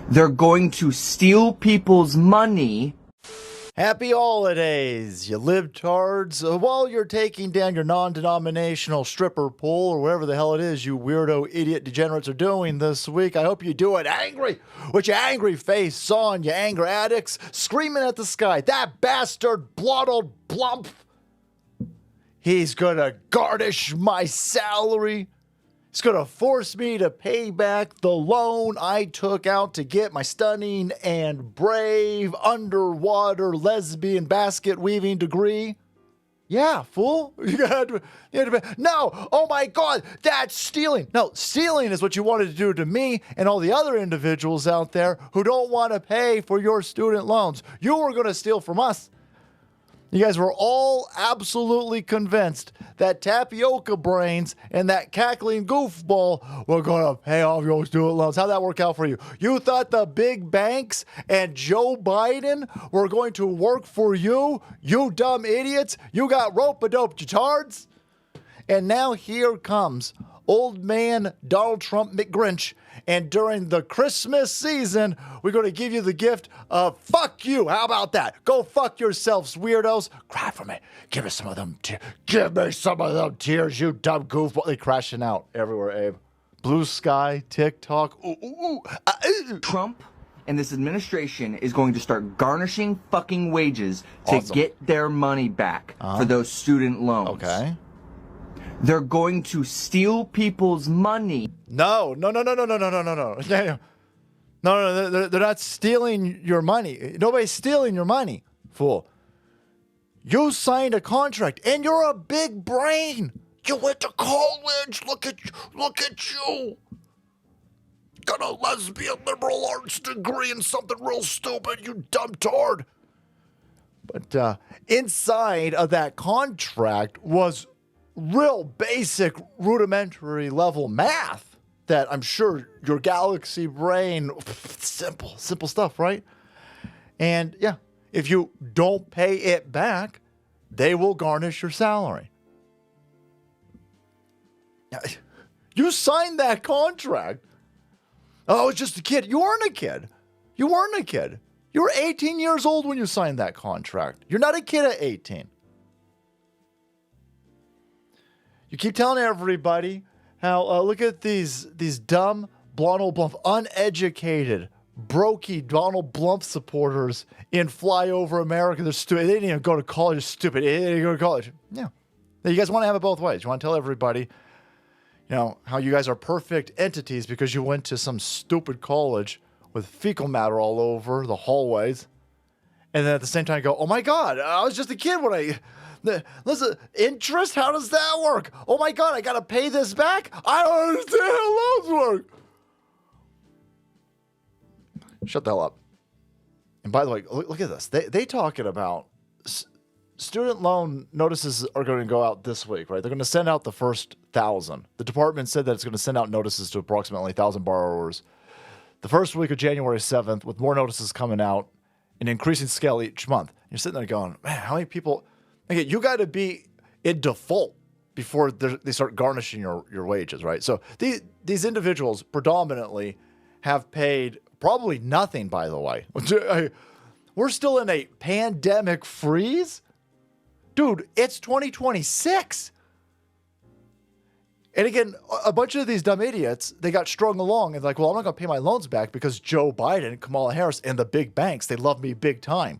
They're going to steal people's money. Happy holidays, you libtards. While you're taking down your non-denominational stripper pole or whatever the hell it is you weirdo idiot degenerates are doing this week, I hope you do it angry, with your angry face on, you anger addicts, screaming at the sky. That bastard blottled blump. He's gonna garnish my salary. He's going to force me to pay back the loan I took out to get my stunning and brave underwater lesbian basket weaving degree. Yeah, fool. You had to no, oh my God, that's stealing. No, stealing is what you wanted to do to me and all the other individuals out there who don't want to pay for your student loans. You were going to steal from us. You guys were all absolutely convinced that tapioca brains and that cackling goofball were going to pay off your student loans. How'd that work out for you? You thought the big banks and Joe Biden were going to work for you? You dumb idiots. You got rope-a-dope tards. And now here comes old man Donald Trump McGrinch. And during the Christmas season, we're going to give you the gift of fuck you. How about that? Go fuck yourselves, weirdos. Cry for me. Give me some of them tears. Give me some of them tears, you dumb goofball. They're crashing out everywhere, Abe. Blue sky, TikTok. Trump and this administration is going to start garnishing fucking wages to get their money back for those student loans. Okay. They're going to steal people's money. No. They're not stealing your money. Nobody's stealing your money, fool. You signed a contract, and you're a big brain. You went to college. Look at you. Got a lesbian liberal arts degree in something real stupid, you dumb tard. But inside of that contract was real basic rudimentary level math that I'm sure your galaxy brain, simple stuff, right? And yeah, if you don't pay it back, they will garnish your salary. You signed that contract. Oh, it's just a kid. You weren't a kid. You were 18 years old when you signed that contract. You're not a kid at 18. You keep telling everybody how, look at these dumb Donald Blump, uneducated, brokey Donald Blump supporters in Flyover America. They're stupid. They didn't even go to college. They're stupid. They didn't go to college. Yeah. Now, you guys want to have it both ways. You want to tell everybody, how you guys are perfect entities because you went to some stupid college with fecal matter all over the hallways. And then at the same time go, oh my God, I was just a kid when listen, interest? How does that work? Oh my God, I got to pay this back? I don't understand how loans work. Shut the hell up. And by the way, look at this. They talking about student loan notices are going to go out this week, right? They're going to send out the first 1,000. The department said that it's going to send out notices to approximately 1,000 borrowers the first week of January 7th, with more notices coming out in increasing scale each month. You're sitting there going, man, how many people... Okay, you got to be in default before they start garnishing your wages, right? So these individuals predominantly have paid probably nothing, by the way. We're still in a pandemic freeze? Dude, it's 2026. And again, a bunch of these dumb idiots, they got strung along and like, well, I'm not going to pay my loans back because Joe Biden, Kamala Harris, and the big banks, they love me big time.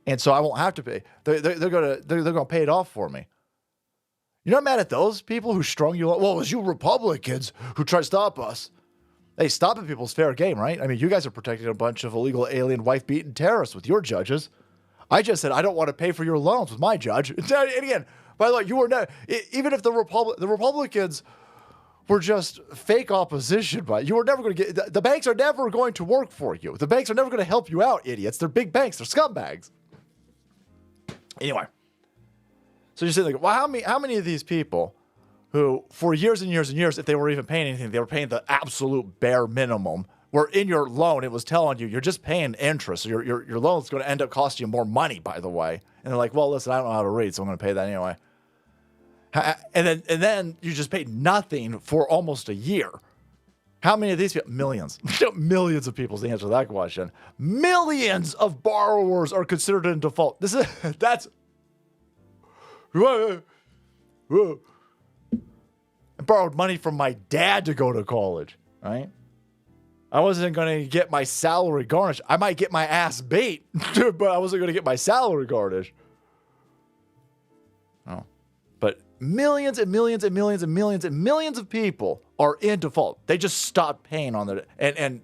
And so I won't have to pay. They're gonna pay it off for me. You're not mad at those people who strung you up? Well, it was you Republicans who tried to stop us. Hey, stopping people's fair game, right? I mean, you guys are protecting a bunch of illegal alien wife-beating terrorists with your judges. I just said I don't want to pay for your loans with my judge. And again, by the way, you were not, even if the Republicans were just fake opposition, but you were never going to get, the banks are never going to work for you. The banks are never going to help you out, idiots. They're big banks. They're scumbags. Anyway, so you're saying, like, well, how many of these people who, for years and years and years, if they were even paying anything, they were paying the absolute bare minimum, where in your loan it was telling you you're just paying interest. So your loan's going to end up costing you more money, by the way. And they're like, well, listen, I don't know how to read, so I'm going to pay that anyway. And then you just paid nothing for almost a year. How many of these people? Millions. Millions of people is the answer to that question. Millions of borrowers are considered in default. That's. I borrowed money from my dad to go to college, right? I wasn't going to get my salary garnished. I might get my ass beat, but I wasn't going to get my salary garnished. Oh. But millions and millions and millions and millions and millions of people are in default. They just stopped paying on their and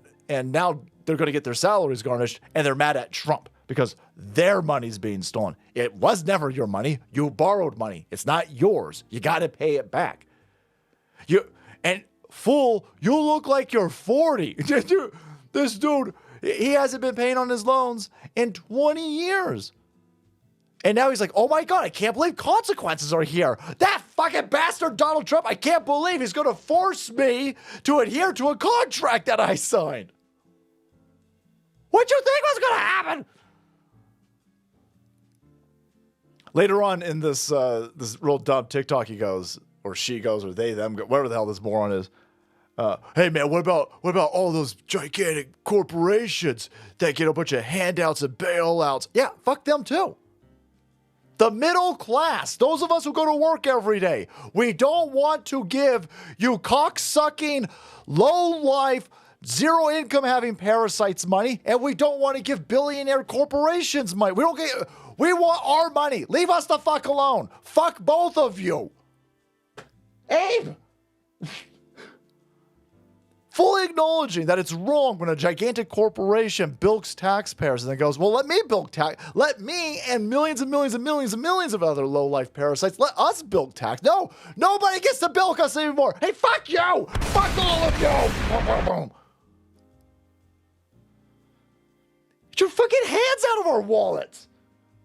now they're going to get their salaries garnished, and they're mad at Trump because their money's being stolen. It was never your money. You borrowed money. It's not yours. You got to pay it back. Fool, you look like you're 40. This dude, he hasn't been paying on his loans in 20 years. And now he's like, oh my God, I can't believe consequences are here. That fucking bastard Donald Trump, I can't believe he's going to force me to adhere to a contract that I signed. What'd you think was going to happen? Later on in this real dumb TikTok, he goes, or she goes, or they, them, whatever the hell this moron is. Hey man, what about all those gigantic corporations that get a bunch of handouts and bailouts? Yeah, fuck them too. The middle class, those of us who go to work every day, we don't want to give you cocksucking, low-life, zero-income having parasites money, and we don't want to give billionaire corporations money. We want our money. Leave us the fuck alone. Fuck both of you. Abe! Fully acknowledging that it's wrong when a gigantic corporation bilks taxpayers and then goes, well, let me bilk tax. Let me and millions and millions and millions and millions of other low-life parasites, let us bilk tax. No, nobody gets to bilk us anymore. Hey, fuck you. Fuck all of you. Boom, boom, boom. Get your fucking hands out of our wallets.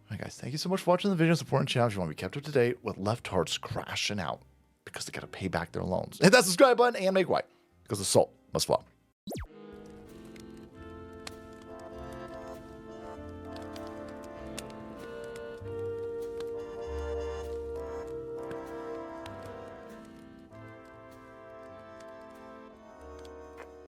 All right, guys, thank you so much for watching the video and supporting the channel. If you want to be kept up to date with leftards crashing out because they got to pay back their loans, hit that subscribe button and make white because the salt must fall.